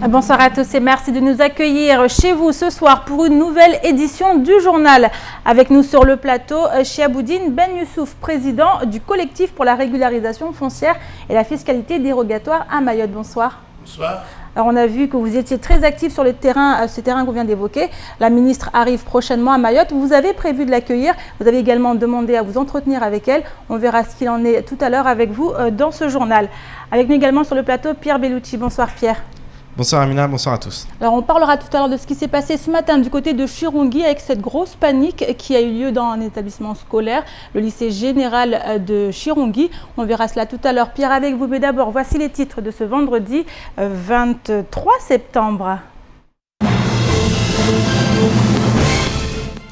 Bonsoir à tous et merci de nous accueillir chez vous ce soir pour une nouvelle édition du journal. Avec nous sur le plateau, Chiaboudine Ben Youssouf, président du collectif pour la régularisation foncière et la fiscalité dérogatoire à Mayotte. Bonsoir. Bonsoir. Alors on a vu que vous étiez très actif sur le terrain, ce terrain qu'on vient d'évoquer. La ministre arrive prochainement à Mayotte. Vous avez prévu de l'accueillir. Vous avez également demandé à vous entretenir avec elle. On verra ce qu'il en est tout à l'heure avec vous dans ce journal. Avec nous également sur le plateau, Pierre Bellucci. Bonsoir Pierre. Bonsoir Amina, bonsoir à tous. Alors on parlera tout à l'heure de ce qui s'est passé ce matin du côté de Chirungui avec cette grosse panique qui a eu lieu dans un établissement scolaire, le lycée général de Chirungui. On verra cela tout à l'heure, Pierre, avec vous. Mais d'abord, voici les titres de ce vendredi 23 septembre.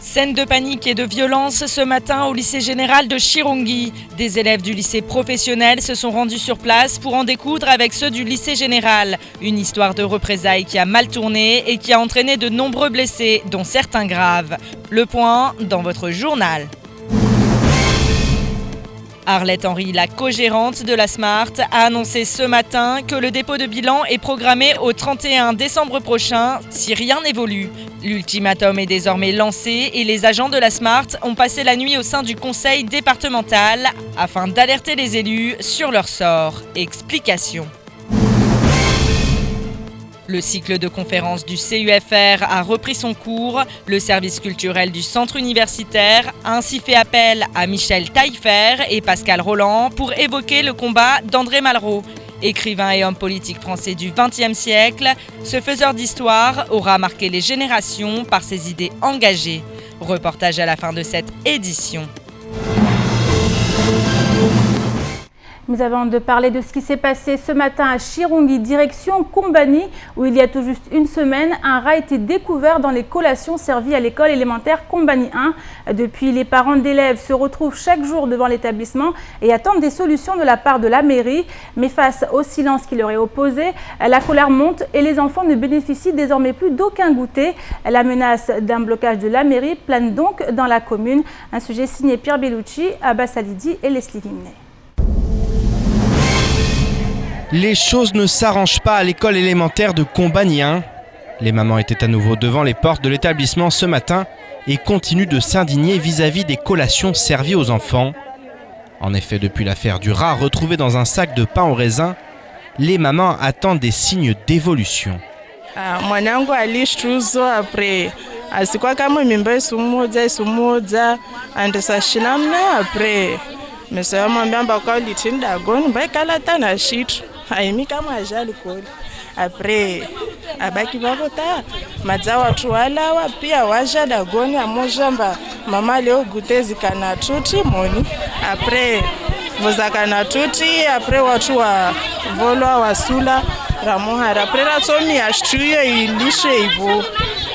Scène de panique et de violence ce matin au lycée général de Chirungui. Des élèves du lycée professionnel se sont rendus sur place pour en découdre avec ceux du lycée général. Une histoire de représailles qui a mal tourné et qui a entraîné de nombreux blessés, dont certains graves. Le point dans votre journal. Arlette Henry, la co-gérante de la Smart, a annoncé ce matin que le dépôt de bilan est programmé au 31 décembre prochain si rien n'évolue. L'ultimatum est désormais lancé et les agents de la Smart ont passé la nuit au sein du conseil départemental afin d'alerter les élus sur leur sort. Explication. Le cycle de conférences du CUFR a repris son cours. Le service culturel du centre universitaire a ainsi fait appel à Michel Taillefer et Pascal Roland pour évoquer le combat d'André Malraux. Écrivain et homme politique français du XXe siècle, ce faiseur d'histoire aura marqué les générations par ses idées engagées. Reportage à la fin de cette édition. Nous avons de parler de ce qui s'est passé ce matin à Chirungui, direction Kombani, où il y a tout juste une semaine, un rat a été découvert dans les collations servies à l'école élémentaire Kombani 1. Depuis, les parents d'élèves se retrouvent chaque jour devant l'établissement et attendent des solutions de la part de la mairie. Mais face au silence qui leur est opposé, la colère monte et les enfants ne bénéficient désormais plus d'aucun goûter. La menace d'un blocage de la mairie plane donc dans la commune. Un sujet signé Pierre Bellucci, Abbas Alidi et Leslie Vimney. Les choses ne s'arrangent pas à l'école élémentaire de Kombani 1. Les mamans étaient à nouveau devant les portes de l'établissement ce matin et continuent de s'indigner vis-à-vis des collations servies aux enfants. En effet, depuis l'affaire du rat retrouvé dans un sac de pain au raisin, les mamans attendent des signes d'évolution. Mwanangu alishtuzo après asikuwa kama mimba isumudza andisashinamna après mesaya mwambamba kwa litinda goni baikala tana shitu aimi kama ajali koli après abaki babota madza watu walawa pia wajada goni amojamba mama leo gutezi kana tuti moni après vozakana tuti après watu wa volwa wasula ramohara après ratsomi ashtuye ilishe ivo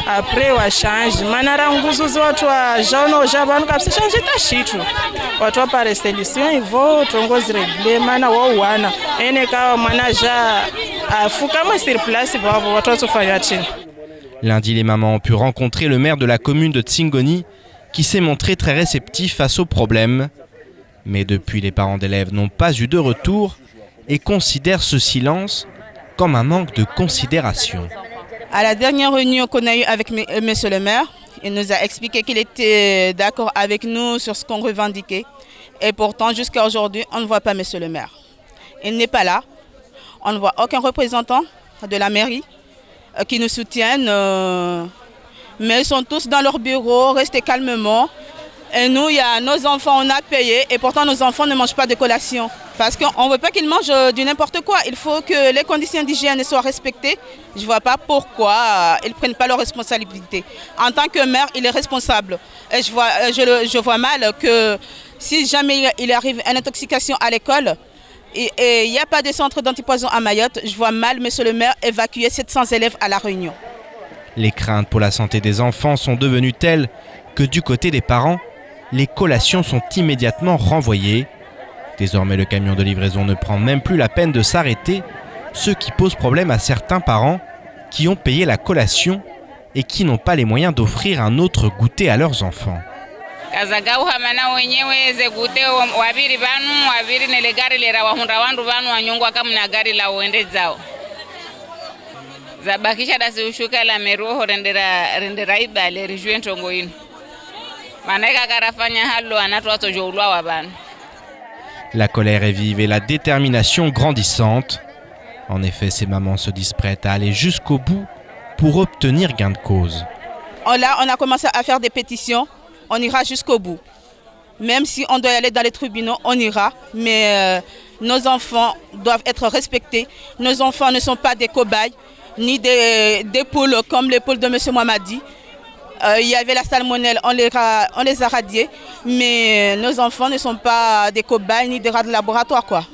après wa change manara nguzuzo watu wa jano jabanu kapsa change tashitu watu wa pare solution ivo tongozi regle mana wa wana ene kawa manaja afukama sur place babo watu watofanya chini. Lundi, les mamans ont pu rencontrer le maire de la commune de Tsingoni qui s'est montré très réceptif face au problème. Mais depuis, les parents d'élèves n'ont pas eu de retour et considèrent ce silence comme un manque de considération. À la dernière réunion qu'on a eue avec monsieur le maire, il nous a expliqué qu'il était d'accord avec nous sur ce qu'on revendiquait. Et pourtant, jusqu'à aujourd'hui, on ne voit pas monsieur le maire. Il n'est pas là. On ne voit aucun représentant de la mairie qui nous soutienne. Mais ils sont tous dans leur bureau, restés calmement. Et nous, il y a nos enfants, on a payé. Et pourtant, nos enfants ne mangent pas de collation. Parce qu'on ne veut pas qu'ils mangent du n'importe quoi. Il faut que les conditions d'hygiène soient respectées. Je ne vois pas pourquoi ils ne prennent pas leurs responsabilités. En tant que maire, il est responsable. Et je vois mal que si jamais il arrive une intoxication à l'école, et il n'y a pas de centre d'antipoison à Mayotte, je vois mal, monsieur le maire, évacuer 700 élèves à la Réunion. Les craintes pour la santé des enfants sont devenues telles que du côté des parents, les collations sont immédiatement renvoyées. Désormais, le camion de livraison ne prend même plus la peine de s'arrêter, ce qui pose problème à certains parents qui ont payé la collation et qui n'ont pas les moyens d'offrir un autre goûter à leurs enfants. zabakisha da ushuka la meroho rendera ibale rejoint tongoino maneka karafanya hallo anatwato joulwa wabana. La colère est vive et la détermination grandissante. En effet, ces mamans se disent prêtes à aller jusqu'au bout pour obtenir gain de cause. Là, on a commencé à faire des pétitions, on ira jusqu'au bout. Même si on doit aller dans les tribunaux, on ira. Mais nos enfants doivent être respectés. Nos enfants ne sont pas des cobayes, ni des poules comme les poules de M. Mohamadi. Il y avait la salmonelle, on les a radiés. Mais nos enfants ne sont pas des cobayes ni des rats de laboratoire, quoi.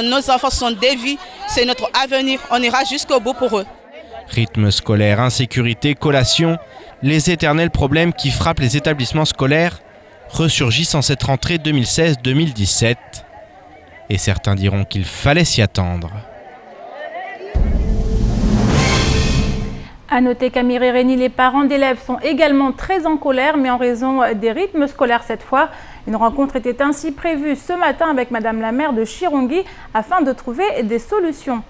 Nos enfants sont des vies, c'est notre avenir. On ira jusqu'au bout pour eux. Rythme scolaire, insécurité, collation, les éternels problèmes qui frappent les établissements scolaires ressurgissent en cette rentrée 2016-2017. Et certains diront qu'il fallait s'y attendre. À noter qu'à Mirereni, les parents d'élèves sont également très en colère, mais en raison des rythmes scolaires cette fois. Une rencontre était ainsi prévue ce matin avec Madame la maire de Chirongui afin de trouver des solutions.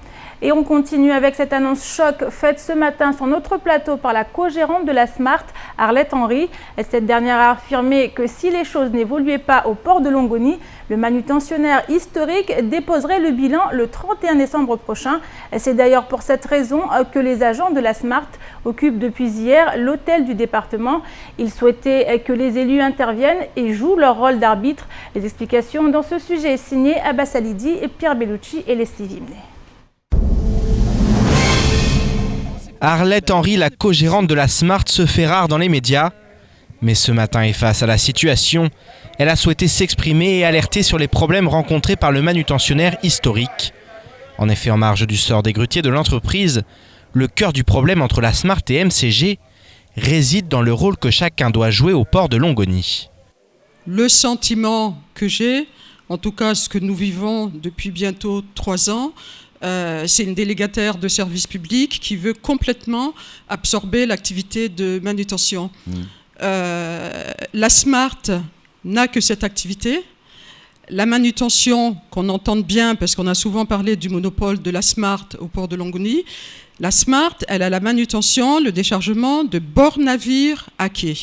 Et on continue avec cette annonce choc faite ce matin sur notre plateau par la co-gérante de la Smart, Arlette Henry. Cette dernière a affirmé que si les choses n'évoluaient pas au port de Longoni, le manutentionnaire historique déposerait le bilan le 31 décembre prochain. C'est d'ailleurs pour cette raison que les agents de la Smart occupent depuis hier l'hôtel du département. Ils souhaitaient que les élus interviennent et jouent leur rôle d'arbitre. Les explications dans ce sujet signées Abbas Alidi, Pierre Bellucci et Leslie Vimney. Arlette Henry, la co-gérante de la Smart, se fait rare dans les médias. Mais ce matin et face à la situation, elle a souhaité s'exprimer et alerter sur les problèmes rencontrés par le manutentionnaire historique. En effet, en marge du sort des grutiers de l'entreprise, le cœur du problème entre la Smart et MCG réside dans le rôle que chacun doit jouer au port de Longoni. Le sentiment que j'ai, en tout cas ce que nous vivons depuis bientôt 3 ans, c'est une délégataire de service public qui veut complètement absorber l'activité de manutention. La Smart n'a que cette activité. La manutention, qu'on entende bien, parce qu'on a souvent parlé du monopole de la Smart au port de Longoni, la Smart, elle a la manutention, le déchargement de bord-navire à quai.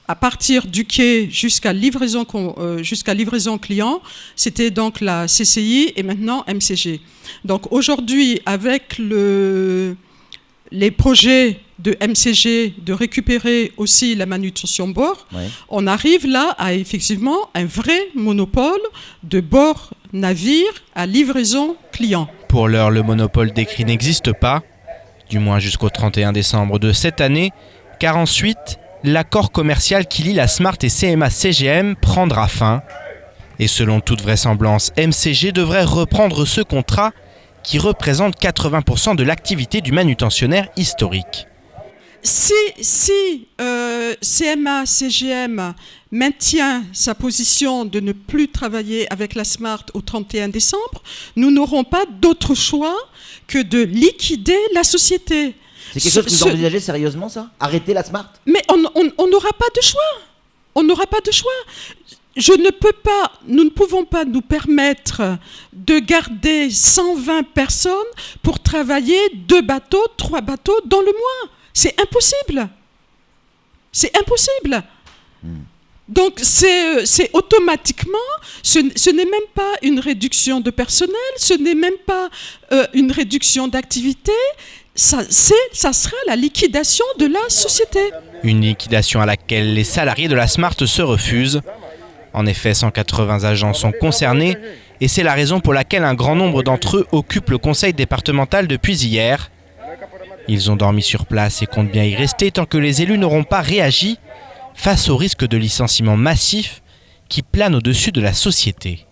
À partir du quai jusqu'à livraison client, c'était donc la CCI et maintenant MCG. Donc aujourd'hui, avec les projets de MCG de récupérer aussi la manutention bord, on arrive là à effectivement un vrai monopole de bord-navire à livraison client. Pour l'heure, le monopole décrit n'existe pas, du moins jusqu'au 31 décembre de cette année, car ensuite, l'accord commercial qui lie la Smart et CMA-CGM prendra fin. Et selon toute vraisemblance, MCG devrait reprendre ce contrat qui représente 80% de l'activité du manutentionnaire historique. Si CMA-CGM maintient sa position de ne plus travailler avec la Smart au 31 décembre, nous n'aurons pas d'autre choix que de liquider la société. C'est quelque chose que vous envisagez sérieusement, ça ? Arrêter la Smart ? Mais on n'aura pas de choix. On n'aura pas de choix. Nous ne pouvons pas nous permettre de garder 120 personnes pour travailler 2 bateaux, 3 bateaux dans le mois. C'est impossible. C'est impossible. Donc c'est automatiquement, ce n'est même pas une réduction de personnel, ce n'est même pas une réduction d'activité. Ça sera la liquidation de la société. Une liquidation à laquelle les salariés de la Smart se refusent. En effet, 180 agents sont concernés et c'est la raison pour laquelle un grand nombre d'entre eux occupent le conseil départemental depuis hier. Ils ont dormi sur place et comptent bien y rester tant que les élus n'auront pas réagi face au risque de licenciement massif qui plane au-dessus de la société.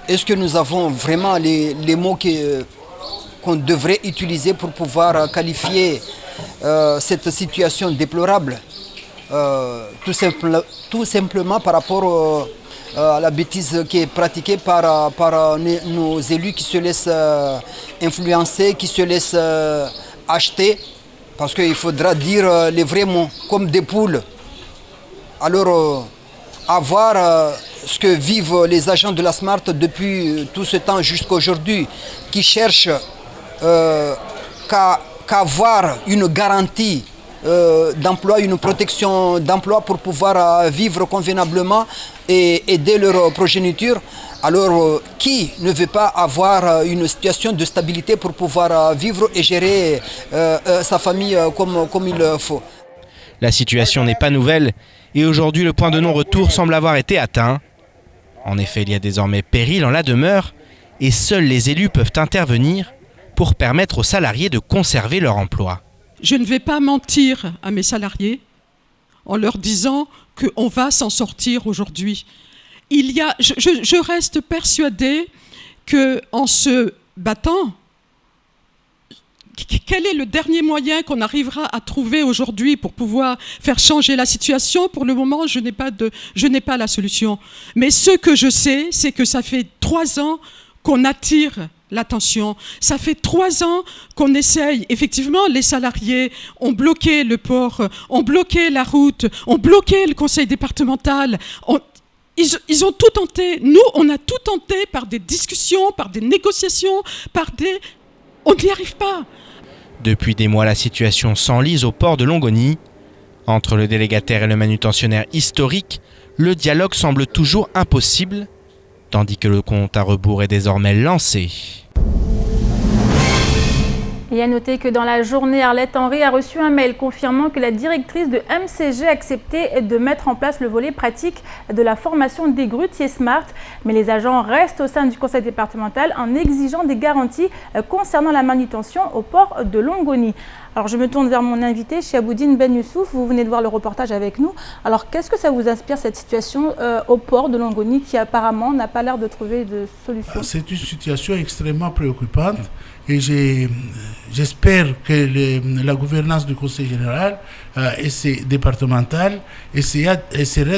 Est-ce que nous avons vraiment les mots qu'on devrait utiliser pour pouvoir qualifier cette situation déplorable, tout simplement par rapport à la bêtise qui est pratiquée par nos élus qui se laissent influencer, qui se laissent acheter, parce qu'il faudra dire les vrais mots, comme des poules. Alors, à voir ce que vivent les agents de la Smart depuis tout ce temps jusqu'à aujourd'hui, qui cherchent qu'avoir une garantie d'emploi, une protection d'emploi pour pouvoir vivre convenablement et aider leur progéniture. Alors, qui ne veut pas avoir une situation de stabilité pour pouvoir vivre et gérer sa famille comme il faut? La situation n'est pas nouvelle et aujourd'hui le point de non-retour semble avoir été atteint. En effet, il y a désormais péril en la demeure et seuls les élus peuvent intervenir pour permettre aux salariés de conserver leur emploi. Je ne vais pas mentir à mes salariés en leur disant qu'on va s'en sortir aujourd'hui. Je reste persuadée qu'en se battant, quel est le dernier moyen qu'on arrivera à trouver aujourd'hui pour pouvoir faire changer la situation? Pour le moment, je n'ai pas la solution. Mais ce que je sais, c'est que ça fait 3 ans qu'on attire l'attention. Ça fait 3 ans qu'on essaye. Effectivement, les salariés ont bloqué le port, ont bloqué la route, ont bloqué le conseil départemental. Ils ont tout tenté. Nous, on a tout tenté par des discussions, par des négociations, on n'y arrive pas. Depuis des mois, la situation s'enlise au port de Longoni. Entre le délégataire et le manutentionnaire historique, le dialogue semble toujours impossible, tandis que le compte à rebours est désormais lancé. Et à noter que dans la journée, Arlette Henry a reçu un mail confirmant que la directrice de MCG acceptait de mettre en place le volet pratique de la formation des grutiers Smart. Mais les agents restent au sein du conseil départemental en exigeant des garanties concernant la manutention au port de Longoni. Alors je me tourne vers mon invité, Chiaboudine Ben Youssouf, vous venez de voir le reportage avec nous. Alors qu'est-ce que ça vous inspire cette situation au port de Longoni qui apparemment n'a pas l'air de trouver de solution? C'est une situation extrêmement préoccupante et j'espère que la gouvernance du conseil général et départemental essaiera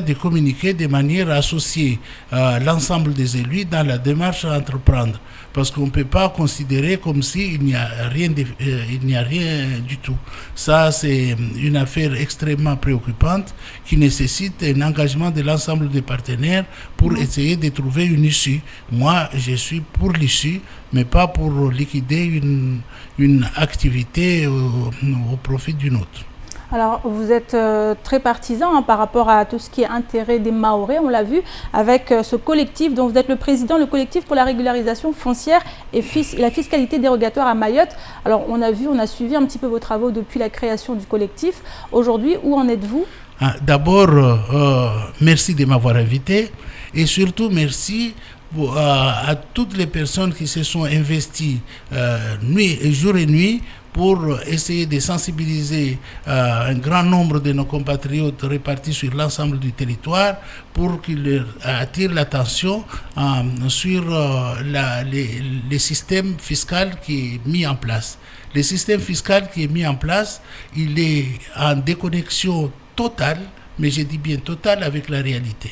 de communiquer de manière à associer l'ensemble des élus dans la démarche à entreprendre. Parce qu'on ne peut pas considérer comme s'il n'y a rien du tout. Ça, c'est une affaire extrêmement préoccupante qui nécessite un engagement de l'ensemble des partenaires pour essayer de trouver une issue. Moi, je suis pour l'issue, mais pas pour liquider une activité au profit d'une autre. Alors, vous êtes très partisan par rapport à tout ce qui est intérêt des Mahorais, on l'a vu, avec ce collectif dont vous êtes le président, le collectif pour la régularisation foncière et la fiscalité dérogatoire à Mayotte. Alors, on a suivi un petit peu vos travaux depuis la création du collectif. Aujourd'hui, où en êtes-vous? D'abord, merci de m'avoir invité et surtout merci à toutes les personnes qui se sont investies jour et nuit pour essayer de sensibiliser un grand nombre de nos compatriotes répartis sur l'ensemble du territoire pour qu'ils attirent l'attention sur le système fiscal qui est mis en place. Le système fiscal qui est mis en place, il est en déconnexion totale, mais je dis bien totale avec la réalité.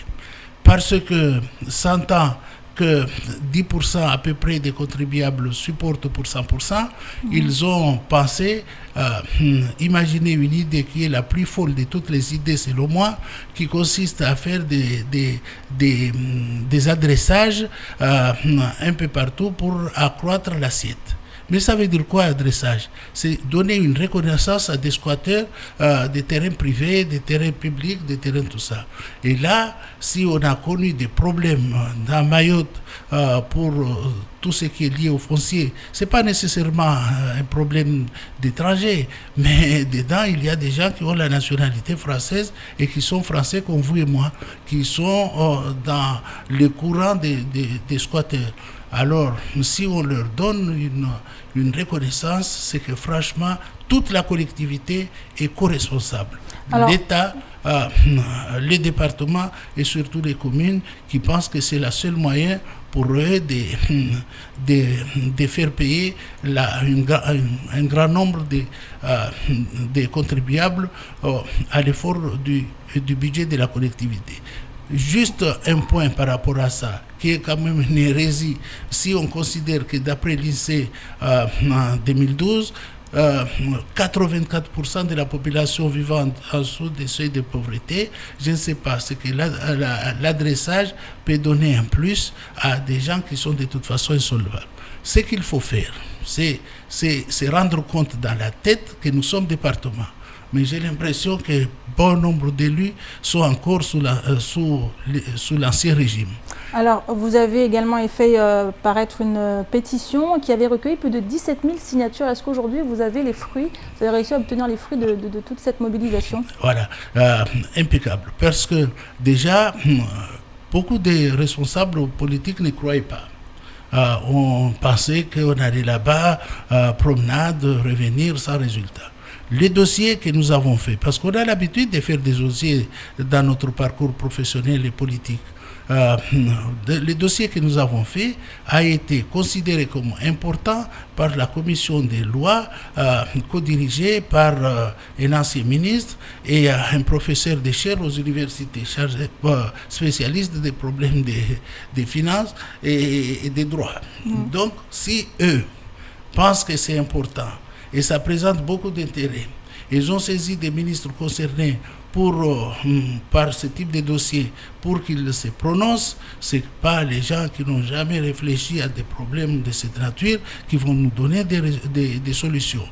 Parce que 100 ans que 10% à peu près des contribuables supportent pour 100%, ils ont pensé, imaginer une idée qui est la plus folle de toutes les idées selon moi, qui consiste à faire des adressages un peu partout pour accroître l'assiette. Mais ça veut dire quoi, adressage? C'est donner une reconnaissance à des squatteurs des terrains privés, des terrains publics, des terrains tout ça. Et là, si on a connu des problèmes dans Mayotte pour tout ce qui est lié au foncier, ce n'est pas nécessairement un problème d'étrangers, mais dedans, il y a des gens qui ont la nationalité française et qui sont français comme vous et moi, qui sont dans le courant des squatteurs. Alors, si on leur donne une reconnaissance, c'est que franchement, toute la collectivité est co-responsable. L'État, les départements et surtout les communes qui pensent que c'est le seul moyen pour eux de faire payer un grand nombre de contribuables à l'effort du budget de la collectivité. Juste un point par rapport à ça, qui est quand même une hérésie. Si on considère que d'après l'INSEE en 2012, 84% de la population vivant en dessous des seuils de pauvreté. Je ne sais pas ce que l'adressage peut donner en plus à des gens qui sont de toute façon insolvables. Ce qu'il faut faire, c'est rendre compte dans la tête que nous sommes département. Mais j'ai l'impression que bon nombre d'élus sont encore sous l'ancien régime. Alors, vous avez également fait paraître une pétition qui avait recueilli plus de 17 000 signatures. Est-ce qu'aujourd'hui, vous avez les fruits, vous avez réussi à obtenir les fruits de toute cette mobilisation? Voilà, impeccable. Parce que déjà, beaucoup de responsables politiques ne croyaient pas. On pensait qu'on allait là-bas, promenade, revenir sans résultat. Les dossiers que nous avons faits, parce qu'on a l'habitude de faire des dossiers dans notre parcours professionnel et politique, les dossiers que nous avons faits a été considéré comme important par la commission des lois co-dirigée par un ancien ministre et un professeur de chaire aux universités spécialiste des problèmes des finances et des droits. Donc, si eux pensent que c'est important et ça présente beaucoup d'intérêt, ils ont saisi des ministres concernés par ce type de dossier pour qu'ils se prononcent. Ce n'est pas les gens qui n'ont jamais réfléchi à des problèmes de cette nature qui vont nous donner des solutions.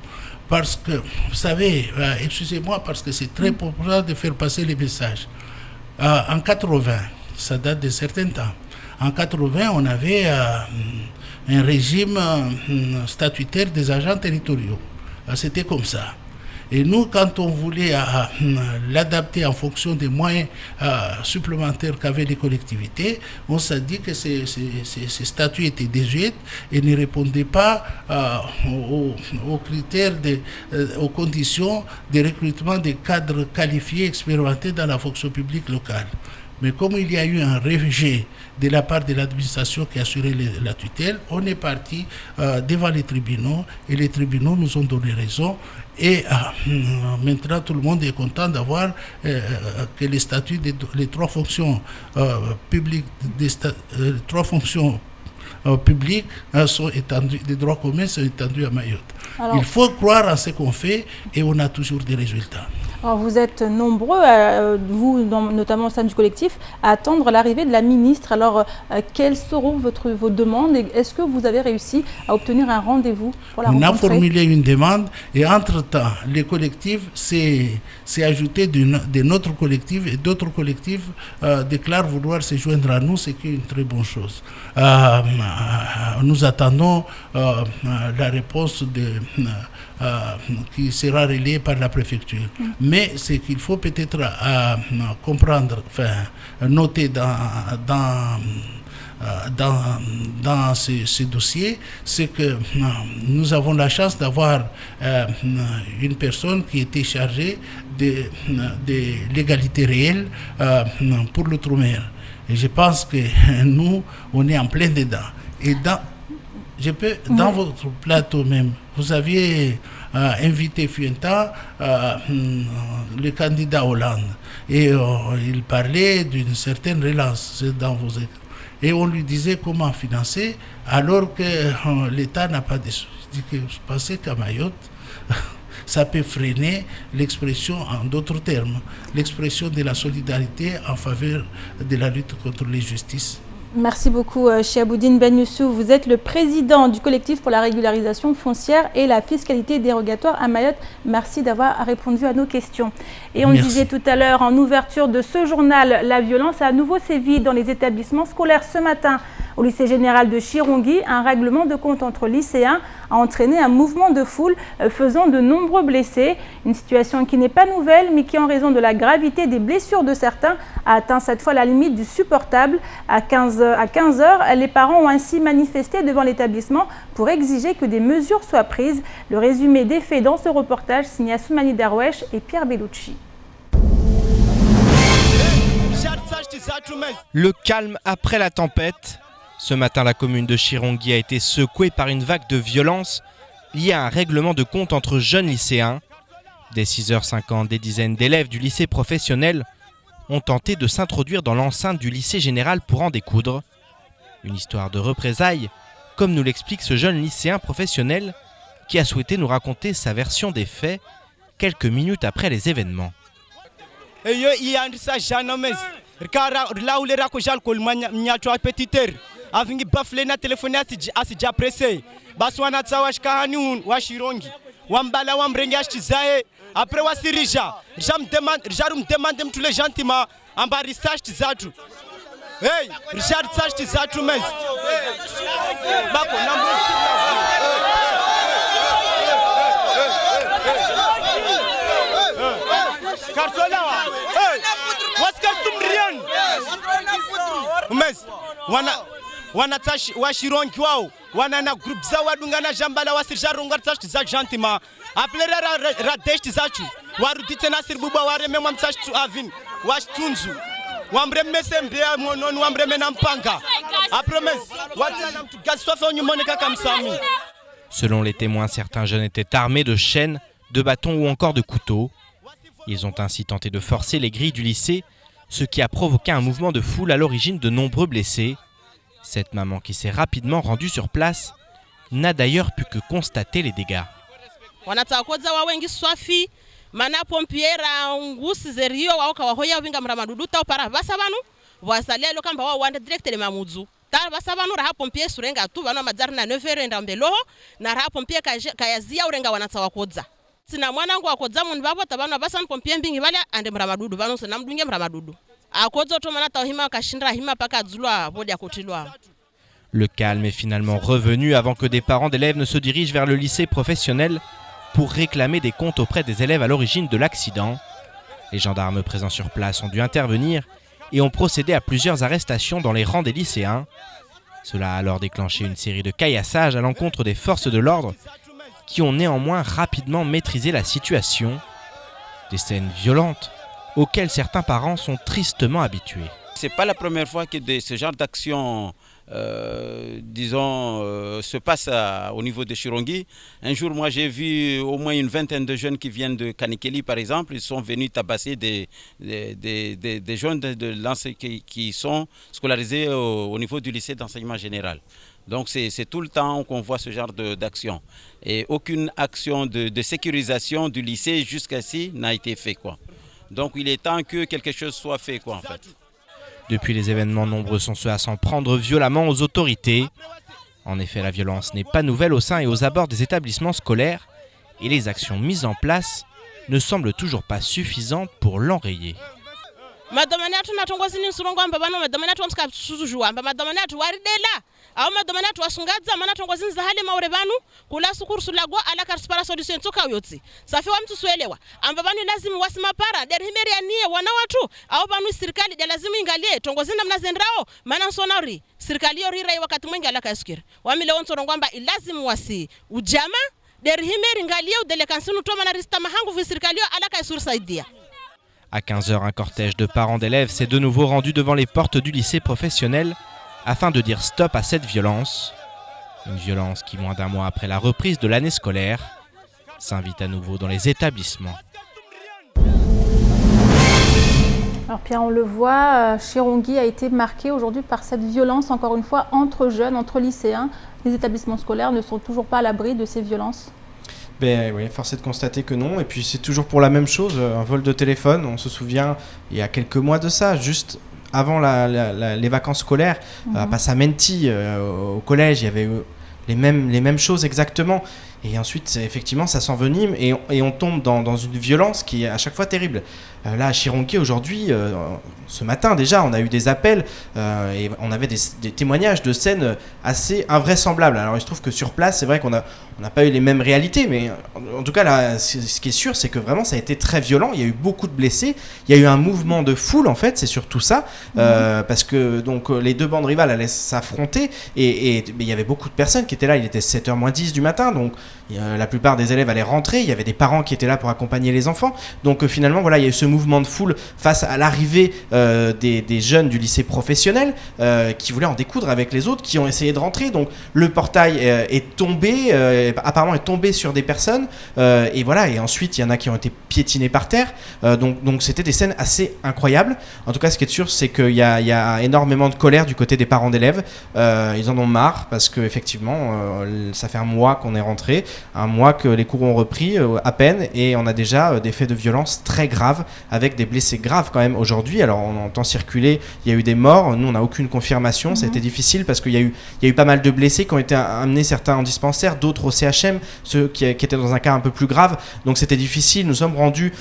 Parce que, vous savez, excusez-moi, parce que c'est très populaire de faire passer les messages. En 80, ça date de certains temps, en 80, on avait un régime statutaire des agents territoriaux. C'était comme ça. Et nous, quand on voulait l'adapter en fonction des moyens supplémentaires qu'avaient les collectivités, on s'est dit que ces statuts étaient désuets et ne répondaient pas aux critères, aux conditions de recrutement des cadres qualifiés, expérimentés dans la fonction publique locale. Mais comme il y a eu un rejet de la part de l'administration qui assurait la tutelle, on est parti devant les tribunaux et les tribunaux nous ont donné raison. Et maintenant, tout le monde est content d'avoir que les statuts des trois fonctions publiques, publics sont étendus, des droits communs sont étendus à Mayotte. Alors, il faut croire en ce qu'on fait et on a toujours des résultats. Alors vous êtes nombreux, vous notamment au sein du collectif, à attendre l'arrivée de la ministre. Alors quelles seront vos demandes et est-ce que vous avez réussi à obtenir un rendez-vous pour la rencontrer? On a formulé une demande et entre-temps, les collectifs s'est ajouté de notre collectif et d'autres collectifs déclarent vouloir se joindre à nous, ce qui est une très bonne chose. Nous attendons la réponse qui sera relayée par la préfecture. Mais ce qu'il faut peut-être comprendre, noter dans ce dossier, c'est que nous avons la chance d'avoir une personne qui était chargée de l'égalité réelle pour l'outre-mer. Et je pense que nous, on est en plein dedans. Et dans votre plateau même, vous aviez invité Fuenta, le candidat Hollande, et il parlait d'une certaine relance dans vos écrits. Et on lui disait comment financer alors que l'État n'a pas de sous. Je dis que je pensais qu'à Mayotte, ça peut freiner l'expression, en d'autres termes, l'expression de la solidarité en faveur de la lutte contre l'injustice. Merci beaucoup, Chiaboudine Ben Youssouf. Vous êtes le président du collectif pour la régularisation foncière et la fiscalité dérogatoire à Mayotte. Merci d'avoir répondu à nos questions. Et on disait tout à l'heure en ouverture de ce journal, la violence a à nouveau sévi dans les établissements scolaires ce matin. Au lycée général de Chirongui, un règlement de compte entre lycéens a entraîné un mouvement de foule faisant de nombreux blessés. Une situation qui n'est pas nouvelle, mais qui, en raison de la gravité des blessures de certains, a atteint cette fois la limite du supportable. À 15 heures, les parents ont ainsi manifesté devant l'établissement pour exiger que des mesures soient prises. Le résumé des faits dans ce reportage signé Soumani Darwesh et Pierre Bellucci. Le calme après la tempête. Ce matin, la commune de Chirongui a été secouée par une vague de violence liée à un règlement de compte entre jeunes lycéens. Dès 6h50, des dizaines d'élèves du lycée professionnel ont tenté de s'introduire dans l'enceinte du lycée général pour en découdre. Une histoire de représailles, comme nous l'explique ce jeune lycéen professionnel qui a souhaité nous raconter sa version des faits quelques minutes après les événements. avingi bafle na telefoni asija presse basi wanatsa washikahani washirongi wambala wamrenge ashtizae après wasirija jarum demande mtule gentiment amba research zatu hey research zatu mes bako nambo kartolawa hey waskartumrian mes wanatashi washirongi wao wanana group za wadungana jambala wasirjarunga tashi za gentiment aplera radeshti zachu warudite nasir buba wareme mwamtashtu avin washtunzu wamremese mbea mononi wamreme na mpanga apromes watana mtu gaswafa onyumoneka kamsami. Selon les témoins, certains jeunes étaient armés de chaînes, de bâtons ou encore de couteaux. Ils ont ainsi tenté de forcer les grilles du lycée, ce qui a provoqué un mouvement de foule à l'origine de nombreux blessés. Cette maman qui s'est rapidement rendue sur place n'a d'ailleurs pu que constater les dégâts. Wanatakoza wawengi swafi mana pompiera ngusi zerio wao kawahoya winga mramadudu ta para basa banu wasalelo kamba wao wanda directeur mamudzu ta basa banu raha pompier surenga tu banu madzari na 9h enda mbelo na raha pompier kayazia urenga wanatsawakodza sina mwanangu akodza munhu vapo tabana basa pompier mbingi vale ande mramadudu banu sina mdunge mramadudu akodza to mana tawhima kashindra hima paka dzulwa bodi akutilwa. Le calme est finalement revenu avant que des parents d'élèves ne se dirigent vers le lycée professionnel pour réclamer des comptes auprès des élèves à l'origine de l'accident. Les gendarmes présents sur place ont dû intervenir et ont procédé à plusieurs arrestations dans les rangs des lycéens. Cela a alors déclenché une série de caillassages à l'encontre des forces de l'ordre qui ont néanmoins rapidement maîtrisé la situation. Des scènes violentes auxquelles certains parents sont tristement habitués. Ce n'est pas la première fois que ce genre d'action se passe au niveau de Chirongi. Un jour, moi, j'ai vu au moins une vingtaine de jeunes qui viennent de Kanikeli, par exemple. Ils sont venus tabasser des jeunes qui sont scolarisés au niveau du lycée d'enseignement général. Donc, c'est tout le temps qu'on voit ce genre d'action. Et aucune action de sécurisation du lycée jusqu'ici n'a été faite, quoi. Donc, il est temps que quelque chose soit fait, quoi, en fait. Depuis les événements, nombreux sont ceux à s'en prendre violemment aux autorités. En effet, la violence n'est pas nouvelle au sein et aux abords des établissements scolaires et les actions mises en place ne semblent toujours pas suffisantes pour l'enrayer. Au madomana wasungadza mana tongozini za hali maure banu kula sukursu lagwa ala karspara solution tsoka yotsi safi wa mtu swelewa amba banu lazima wasimapara der himeri anie wana watu au banu serikali de lazima ingalie tongozini namna zendrao mana sonari serikali yorira wakati mwingi ala kaskira wamile wonto ngwamba lazima wasi ujama der himeri ngalie udele kansunu to mana rista mahangu vi serikali ala kasur saidia. À 15h, un cortège de parents d'élèves s'est de nouveau rendu devant les portes du lycée professionnel afin de dire stop à cette violence. Une violence qui, moins d'un mois après la reprise de l'année scolaire, s'invite à nouveau dans les établissements. Alors Pierre, on le voit, Chirongi a été marqué aujourd'hui par cette violence, encore une fois, entre jeunes, entre lycéens. Les établissements scolaires ne sont toujours pas à l'abri de ces violences. Ben oui, force est de constater que non. Et puis c'est toujours pour la même chose, un vol de téléphone. On se souvient, il y a quelques mois de ça, juste avant les vacances scolaires, à Passamenti, au collège, il y avait les mêmes choses exactement. Et ensuite, effectivement, ça s'envenime et on tombe dans une violence qui est à chaque fois terrible. Là, à Chirongi, aujourd'hui, ce matin déjà, on a eu des appels et on avait des témoignages de scènes assez invraisemblables. Alors, il se trouve que sur place, c'est vrai qu'on n'a pas eu les mêmes réalités, mais en tout cas, là, ce qui est sûr, c'est que vraiment, ça a été très violent. Il y a eu beaucoup de blessés. Il y a eu un mouvement de foule, en fait, c'est surtout ça. Parce que donc, les deux bandes rivales allaient s'affronter et il y avait beaucoup de personnes qui étaient là. Il était 7h moins 10 du matin, donc la plupart des élèves allaient rentrer. Il y avait des parents qui étaient là pour accompagner les enfants. Donc, finalement, voilà, il y a eu ce mouvement de foule face à l'arrivée des jeunes du lycée professionnel qui voulaient en découdre avec les autres, qui ont essayé de rentrer. Donc le portail est tombé, apparemment est tombé sur des personnes et voilà. Et ensuite il y en a qui ont été piétinés par terre. Donc c'était des scènes assez incroyables. En tout cas, ce qui est sûr, c'est qu'il y a énormément de colère du côté des parents d'élèves. Ils en ont marre parce qu'effectivement, ça fait un mois qu'on est rentré, un mois que les cours ont repris à peine, et on a déjà des faits de violence très graves avec des blessés graves quand même aujourd'hui. Alors on entend circuler, il y a eu des morts, nous on n'a aucune confirmation, ça a été difficile parce qu'il y a eu pas mal de blessés qui ont été amenés, certains en dispensaire, d'autres au CHM, ceux qui étaient dans un cas un peu plus grave, donc c'était difficile. Nous sommes rendus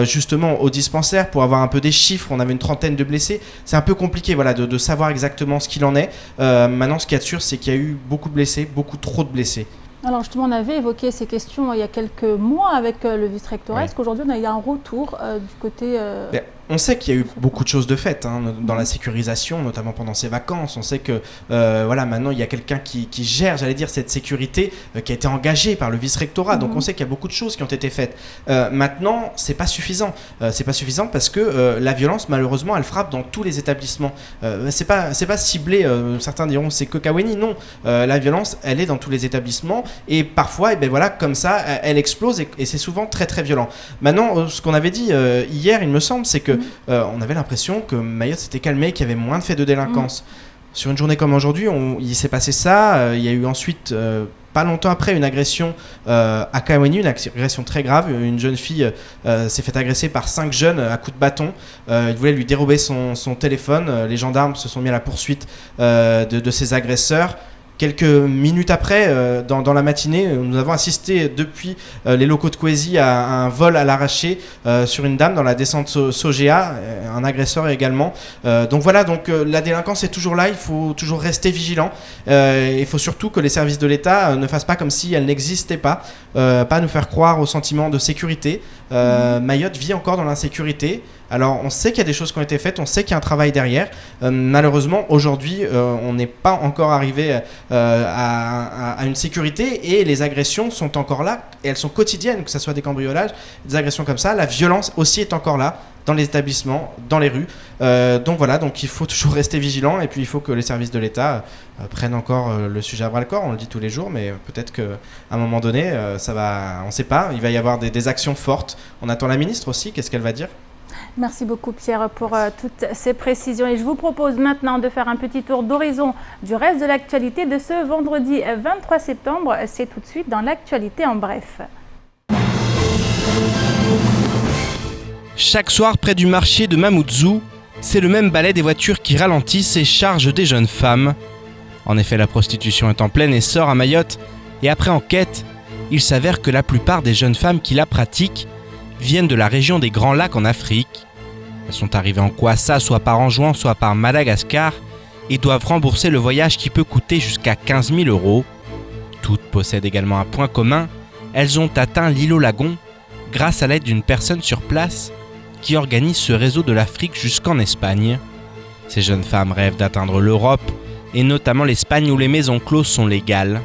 justement au dispensaire pour avoir un peu des chiffres, on avait une 30aine de blessés, c'est un peu compliqué voilà, de savoir exactement ce qu'il en est. Maintenant ce qu'il y a de sûr, c'est qu'il y a eu beaucoup de blessés, beaucoup trop de blessés. Alors justement, on avait évoqué ces questions il y a quelques mois avec le vice-rectorat. Oui. Est-ce qu'aujourd'hui on a eu un retour du côté... On sait qu'il y a eu beaucoup de choses de faites dans la sécurisation, notamment pendant ces vacances. On sait que voilà, maintenant il y a quelqu'un qui gère, j'allais dire, cette sécurité qui a été engagée par le vice-rectorat. Donc on sait qu'il y a beaucoup de choses qui ont été faites. Maintenant, c'est pas suffisant. C'est pas suffisant parce que la violence, malheureusement, elle frappe dans tous les établissements. C'est pas ciblé. Certains diront c'est que Kaweni. Non, la violence, elle est dans tous les établissements et parfois, et ben voilà, comme ça, elle explose et c'est souvent très très violent. Maintenant, ce qu'on avait dit hier, il me semble, c'est que on avait l'impression que Mayotte s'était calmé, qu'il y avait moins de faits de délinquance. Sur une journée comme aujourd'hui, il s'est passé ça. Il y a eu ensuite, pas longtemps après, une agression à Kaweni, une agression très grave. Une jeune fille s'est fait agresser par 5 jeunes à coups de bâton. Ils voulaient lui dérober son téléphone. Les gendarmes se sont mis à la poursuite de ces agresseurs. Quelques minutes après, dans la matinée, nous avons assisté depuis les locaux de Kwezi à un vol à l'arraché sur une dame dans la descente Sogea, un agresseur également. Donc voilà, la délinquance est toujours là, il faut toujours rester vigilant. Il faut surtout que les services de l'État ne fassent pas comme si elle n'existait pas nous faire croire au sentiment de sécurité. Mayotte vit encore dans l'insécurité. Alors on sait qu'il y a des choses qui ont été faites, on sait qu'il y a un travail derrière. Malheureusement aujourd'hui on n'est pas encore arrivé à une sécurité et les agressions sont encore là et elles sont quotidiennes, que ce soit des cambriolages, des agressions comme ça. La violence aussi est encore là dans les établissements, dans les rues. Donc voilà, donc il faut toujours rester vigilant et puis il faut que les services de l'État prennent encore le sujet à bras-le-corps. On le dit tous les jours, mais peut-être qu'à un moment donné, ça va, on ne sait pas, il va y avoir des actions fortes. On attend la ministre aussi, qu'est-ce qu'elle va dire ? Merci beaucoup Pierre pour toutes ces précisions et je vous propose maintenant de faire un petit tour d'horizon du reste de l'actualité de ce vendredi 23 septembre. C'est tout de suite dans l'actualité en bref. Chaque soir près du marché de Mamoudzou, c'est le même balai des voitures qui ralentissent et chargent des jeunes femmes. En effet, la prostitution est en plein essor à Mayotte et après enquête, il s'avère que la plupart des jeunes femmes qui la pratiquent viennent de la région des Grands Lacs en Afrique. Elles sont arrivées en Kwassa, soit par Anjouan, soit par Madagascar, et doivent rembourser le voyage qui peut coûter jusqu'à 15 000 €. Toutes possèdent également un point commun, elles ont atteint l'îlot Lagon grâce à l'aide d'une personne sur place qui organise ce réseau de l'Afrique jusqu'en Espagne. Ces jeunes femmes rêvent d'atteindre l'Europe, et notamment l'Espagne où les maisons closes sont légales.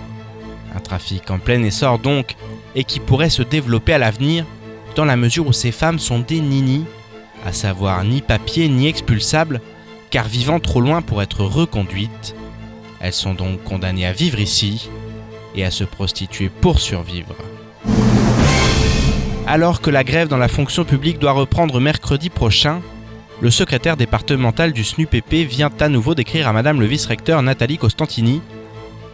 Un trafic en plein essor donc, et qui pourrait se développer à l'avenir, dans la mesure où ces femmes sont des ninis, à savoir ni papier ni expulsables, car vivant trop loin pour être reconduites. Elles sont donc condamnées à vivre ici et à se prostituer pour survivre. Alors que la grève dans la fonction publique doit reprendre mercredi prochain, le secrétaire départemental du SNUPP vient à nouveau d'écrire à Madame le vice-recteur Nathalie Costantini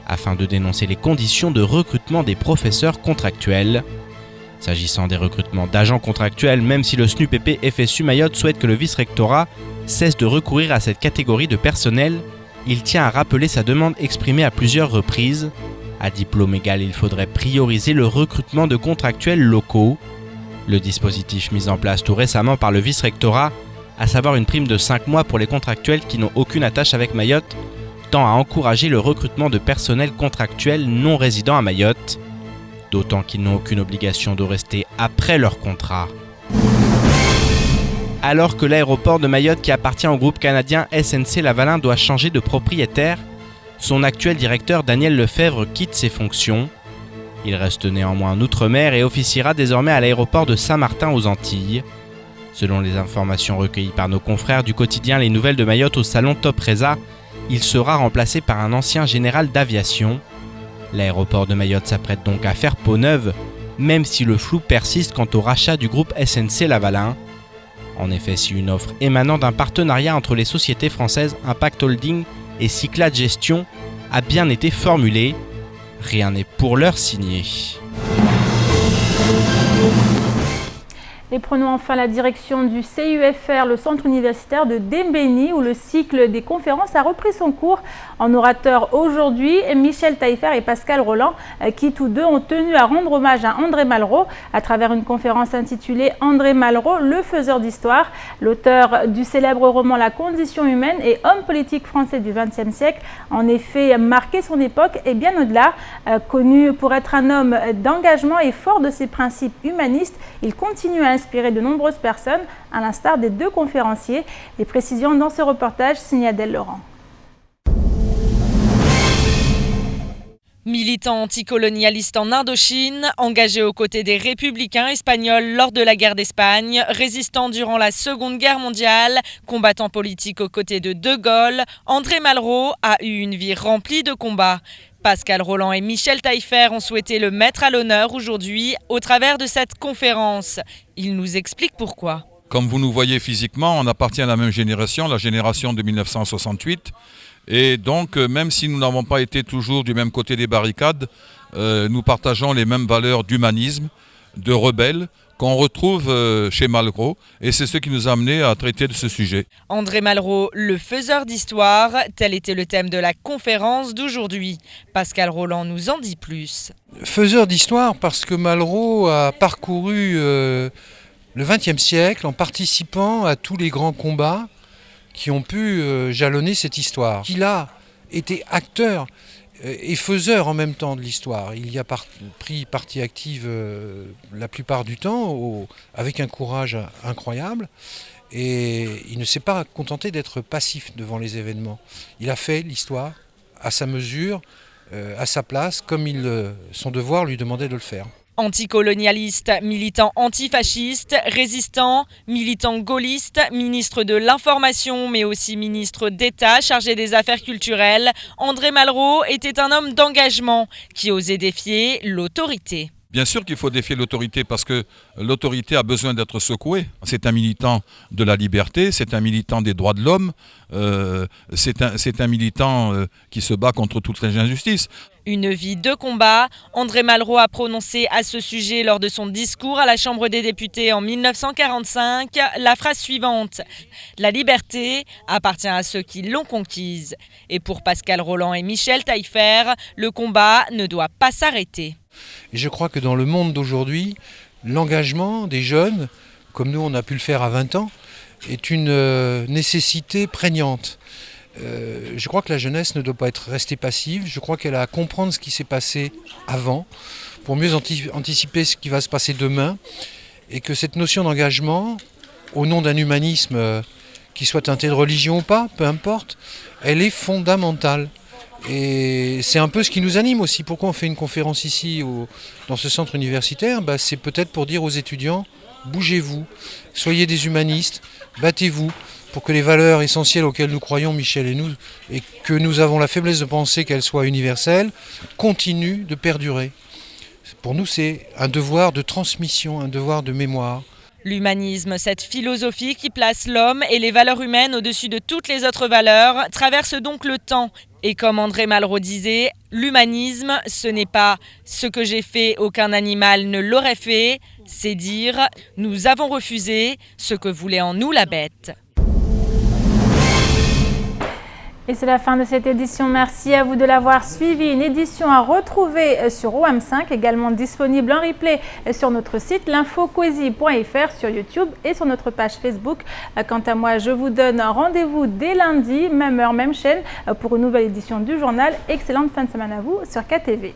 afin de dénoncer les conditions de recrutement des professeurs contractuels. S'agissant des recrutements d'agents contractuels, même si le SNUPP FSU Mayotte souhaite que le vice-rectorat cesse de recourir à cette catégorie de personnel, il tient à rappeler sa demande exprimée à plusieurs reprises. À diplôme égal, il faudrait prioriser le recrutement de contractuels locaux. Le dispositif mis en place tout récemment par le vice-rectorat, à savoir une prime de 5 mois pour les contractuels qui n'ont aucune attache avec Mayotte, tend à encourager le recrutement de personnel contractuel non résidant à Mayotte. D'autant qu'ils n'ont aucune obligation de rester après leur contrat. Alors que l'aéroport de Mayotte qui appartient au groupe canadien SNC Lavalin doit changer de propriétaire, son actuel directeur Daniel Lefebvre quitte ses fonctions. Il reste néanmoins en Outre-mer et officiera désormais à l'aéroport de Saint-Martin aux Antilles. Selon les informations recueillies par nos confrères du quotidien Les Nouvelles de Mayotte au salon Top Reza, il sera remplacé par un ancien général d'aviation. L'aéroport de Mayotte s'apprête donc à faire peau neuve même si le flou persiste quant au rachat du groupe SNC-Lavalin. En effet, si une offre émanant d'un partenariat entre les sociétés françaises Impact Holding et Cyclade Gestion a bien été formulée, rien n'est pour l'heure signé. Et prenons enfin la direction du CUFR, le centre universitaire de Dembéni, où le cycle des conférences a repris son cours. En orateur aujourd'hui, Michel Taillefer et Pascal Roland, qui tous deux ont tenu à rendre hommage à André Malraux à travers une conférence intitulée « André Malraux, le faiseur d'histoire ». L'auteur du célèbre roman « La condition humaine » et homme politique français du XXe siècle, en effet marqué son époque et bien au-delà. Connu pour être un homme d'engagement et fort de ses principes humanistes, il continue à inspirer de nombreuses personnes, à l'instar des deux conférenciers. Les précisions dans ce reportage signé Adèle Laurent. Militant anticolonialiste en Indochine, engagé aux côtés des républicains espagnols lors de la guerre d'Espagne, résistant durant la Seconde Guerre mondiale, combattant politique aux côtés de De Gaulle, André Malraux a eu une vie remplie de combats. Pascal Roland et Michel Taillefer ont souhaité le mettre à l'honneur aujourd'hui au travers de cette conférence. Ils nous expliquent pourquoi. Comme vous nous voyez physiquement, on appartient à la même génération, la génération de 1968. Et donc, même si nous n'avons pas été toujours du même côté des barricades, nous partageons les mêmes valeurs d'humanisme, de rebelle, qu'on retrouve chez Malraux, et c'est ce qui nous a amenés à traiter de ce sujet. André Malraux, le faiseur d'histoire, tel était le thème de la conférence d'aujourd'hui. Pascal Roland nous en dit plus. Faiseur d'histoire parce que Malraux a parcouru le XXe siècle en participant à tous les grands combats qui ont pu jalonner cette histoire. Il a été acteur et faiseur en même temps de l'histoire. Il y a pris partie active la plupart du temps, avec un courage incroyable, et il ne s'est pas contenté d'être passif devant les événements. Il a fait l'histoire à sa mesure, à sa place, comme son devoir lui demandait de le faire. Anticolonialiste, militant antifasciste, résistant, militant gaulliste, ministre de l'Information mais aussi ministre d'État chargé des affaires culturelles, André Malraux était un homme d'engagement qui osait défier l'autorité. Bien sûr qu'il faut défier l'autorité parce que l'autorité a besoin d'être secouée. C'est un militant de la liberté, c'est un militant des droits de l'homme, c'est un militant qui se bat contre toutes les injustices. Une vie de combat, André Malraux a prononcé à ce sujet lors de son discours à la Chambre des députés en 1945 la phrase suivante : « La liberté appartient à ceux qui l'ont conquise ». Et pour Pascal Roland et Michel Taillefer, le combat ne doit pas s'arrêter. Et je crois que dans le monde d'aujourd'hui, l'engagement des jeunes, comme nous on a pu le faire à 20 ans, est une nécessité prégnante. Je crois que la jeunesse ne doit pas être restée passive, je crois qu'elle a à comprendre ce qui s'est passé avant, pour mieux anticiper ce qui va se passer demain, et que cette notion d'engagement, au nom d'un humanisme qui soit teinté de religion ou pas, peu importe, elle est fondamentale. Et c'est un peu ce qui nous anime aussi. Pourquoi on fait une conférence ici, dans ce centre universitaire ? C'est peut-être pour dire aux étudiants, bougez-vous, soyez des humanistes, battez-vous pour que les valeurs essentielles auxquelles nous croyons, Michel et nous, et que nous avons la faiblesse de penser qu'elles soient universelles, continuent de perdurer. Pour nous, c'est un devoir de transmission, un devoir de mémoire. L'humanisme, cette philosophie qui place l'homme et les valeurs humaines au-dessus de toutes les autres valeurs, traverse donc le temps. Et comme André Malraux disait, l'humanisme, ce n'est pas « ce que j'ai fait, aucun animal ne l'aurait fait », c'est dire « nous avons refusé ce que voulait en nous la bête ». Et c'est la fin de cette édition. Merci à vous de l'avoir suivi. Une édition à retrouver sur OM5, également disponible en replay sur notre site l'infocoesie.fr, sur YouTube et sur notre page Facebook. Quant à moi, je vous donne rendez-vous dès lundi, même heure, même chaîne, pour une nouvelle édition du journal. Excellente fin de semaine à vous sur KTV.